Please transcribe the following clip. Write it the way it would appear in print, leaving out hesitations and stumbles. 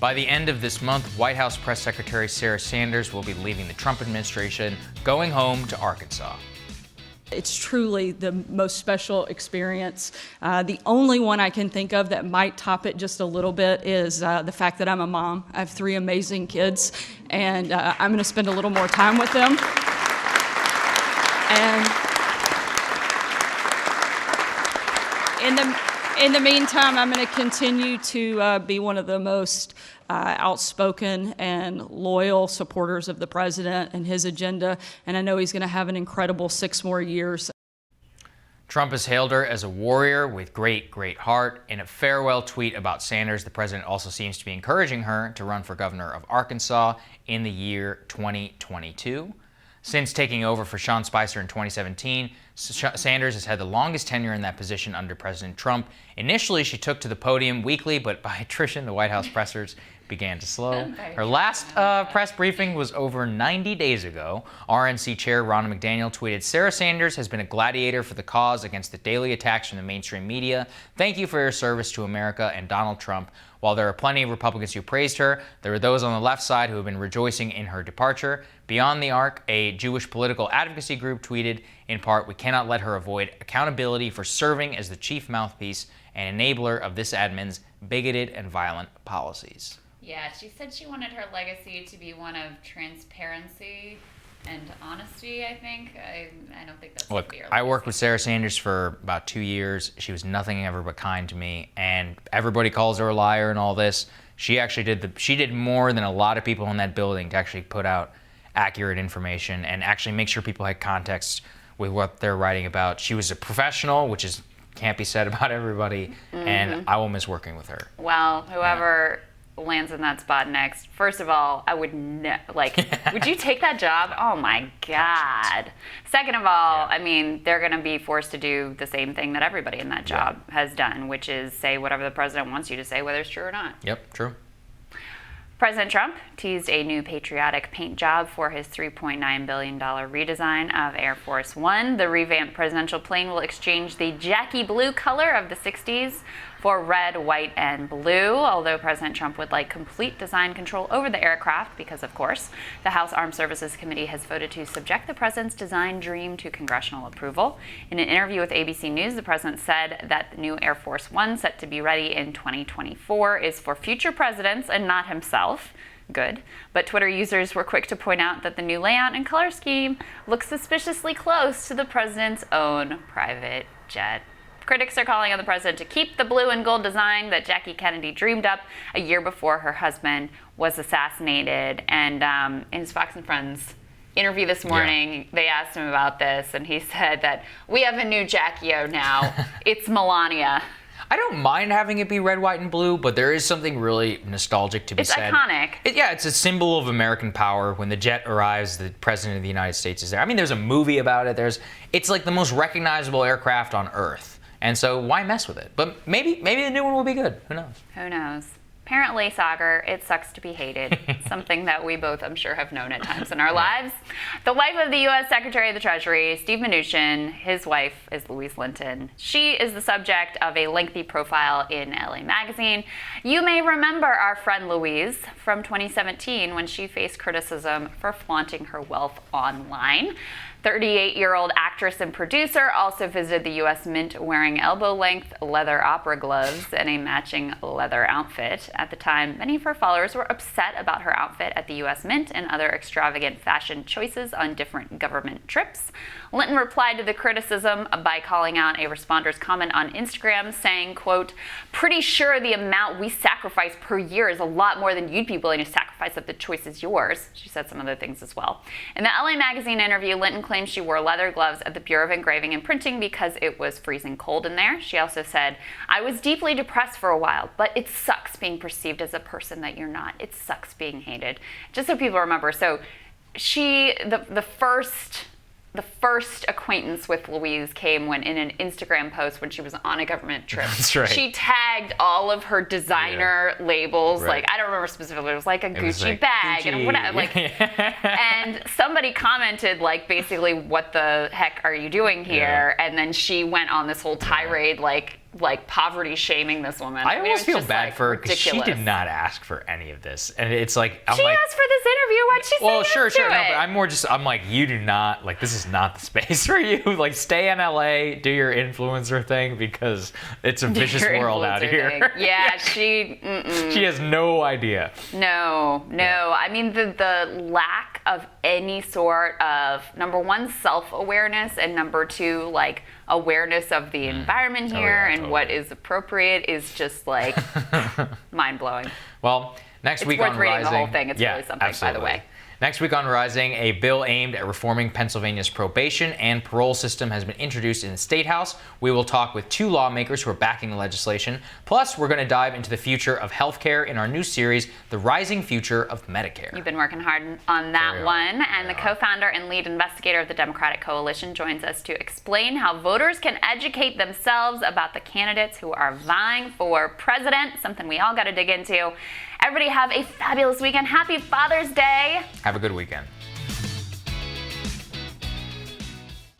By the end of this month, White House Press Secretary Sarah Sanders will be leaving the Trump administration, going home to Arkansas. It's truly the most special experience. The only one I can think of that might top it just a little bit is the fact that I'm a mom. I have 3 amazing kids, and I'm going to spend a little more time with them. And in the meantime, I'm going to continue to be one of the most outspoken and loyal supporters of the president and his agenda, and I know he's going to have an incredible 6 more years. Trump has hailed her as a warrior with great, great heart. In a farewell tweet about Sanders, the president also seems to be encouraging her to run for governor of Arkansas in the year 2022. Since taking over for Sean Spicer in 2017, Sanders has had the longest tenure in that position under President Trump. Initially, she took to the podium weekly, but by attrition, the White House pressers began to slow. Her last press briefing was over 90 days ago. RNC Chair Ronna McDaniel tweeted, "Sarah Sanders has been a gladiator for the cause against the daily attacks from the mainstream media. Thank you for your service to America and Donald Trump. While there are plenty of Republicans who praised her, there are those on the left side who have been rejoicing in her departure." Beyond the Arc, a Jewish political advocacy group tweeted, in part, "We cannot let her avoid accountability for serving as the chief mouthpiece and enabler of this admin's bigoted and violent policies." Yeah, she said she wanted her legacy to be one of transparency and honesty, I think. I don't think that's Look, I worked with Sarah Sanders for about 2 years. She was nothing ever but kind to me, and everybody calls her a liar and all this. She actually did more than a lot of people in that building to actually put out accurate information and actually make sure people had context with what they're writing about. She was a professional, which can't be said about everybody, and I will miss working with her. Well, whoever lands in that spot next, first of all, I would would you take that job? Oh my God. Second of all, I mean, they're going to be forced to do the same thing that everybody in that job has done, which is say whatever the president wants you to say, whether it's true or not. Yep, true. President Trump teased a new patriotic paint job for his $3.9 billion redesign of Air Force One. The revamped presidential plane will exchange the Jackie blue color of the 60s for red, white, and blue, although President Trump would like complete design control over the aircraft because, of course, the House Armed Services Committee has voted to subject the president's design dream to congressional approval. In an interview with ABC News, the president said that the new Air Force One, set to be ready in 2024, is for future presidents and not himself. Good. But Twitter users were quick to point out that the new layout and color scheme looks suspiciously close to the president's own private jet. Critics are calling on the president to keep the blue and gold design that Jackie Kennedy dreamed up a year before her husband was assassinated. And in his Fox and Friends interview this morning, they asked him about this, and he said that we have a new Jackie-O now. It's Melania. I don't mind having it be red, white, and blue, but there is something really nostalgic to be said. It's iconic. It's a symbol of American power. When the jet arrives, the president of the United States is there. I mean, there's a movie about it. It's like the most recognizable aircraft on Earth. And so why mess with it? But maybe the new one will be good. Who knows? Who knows? Apparently, Sagar, it sucks to be hated. Something that we both, I'm sure, have known at times in our lives. The wife of the U.S. Secretary of the Treasury, Steve Mnuchin, his wife is Louise Linton. She is the subject of a lengthy profile in LA Magazine. You may remember our friend Louise from 2017 when she faced criticism for flaunting her wealth online. 38-year-old actress and producer also visited the U.S. Mint wearing elbow-length leather opera gloves and a matching leather outfit. At the time, many of her followers were upset about her outfit at the U.S. Mint and other extravagant fashion choices on different government trips. Linton replied to the criticism by calling out a responder's comment on Instagram, saying, quote, "Pretty sure the amount we sacrifice per year is a lot more than you'd be willing to sacrifice if the choice is yours." She said some other things as well. In the LA Magazine interview, Linton claimed she wore leather gloves at the Bureau of Engraving and Printing because it was freezing cold in there. She also said, "I was deeply depressed for a while, but it sucks being perceived as a person that you're not. It sucks being hated." Just so people remember, so the first acquaintance with Louise came when in an Instagram post when she was on a government trip. That's right. She tagged all of her designer labels. Right. Like, I don't remember specifically, it was like a Gucci bag Gucci. And whatever. Like, and somebody commented, like, basically, what the heck are you doing here? Yeah. And then she went on this whole tirade, like, like poverty shaming this woman. I mean, almost it feel was just, bad like, for her because she ridiculous. did not ask for any of this, and it's like I'm She like, asked for this interview. Why'd she say well, yes sure, to no, it? but I'm like, you do not like this is not the space for you. Like, stay in LA, do your influencer thing because it's a vicious Your world out influencer here. thing. Yeah, she. She has no idea. No. I mean, the lack of any sort of, number one, self-awareness, and number two, like, awareness of the environment Oh, here yeah, and totally. what is appropriate is just, like, mind-blowing. Well, next It's week worth on reading Rising, the whole thing. It's really something, by the way. Next week on Rising, a bill aimed at reforming Pennsylvania's probation and parole system has been introduced in the State House. We will talk with 2 lawmakers who are backing the legislation. Plus, we're going to dive into the future of healthcare in our new series, The Rising Future of Medicare. You've been working hard on that Very one, hard. and the co-founder and lead investigator of the Democratic Coalition joins us to explain how voters can educate themselves about the candidates who are vying for president, something we all got to dig into. Everybody have a fabulous weekend. Happy Father's Day. Have a good weekend.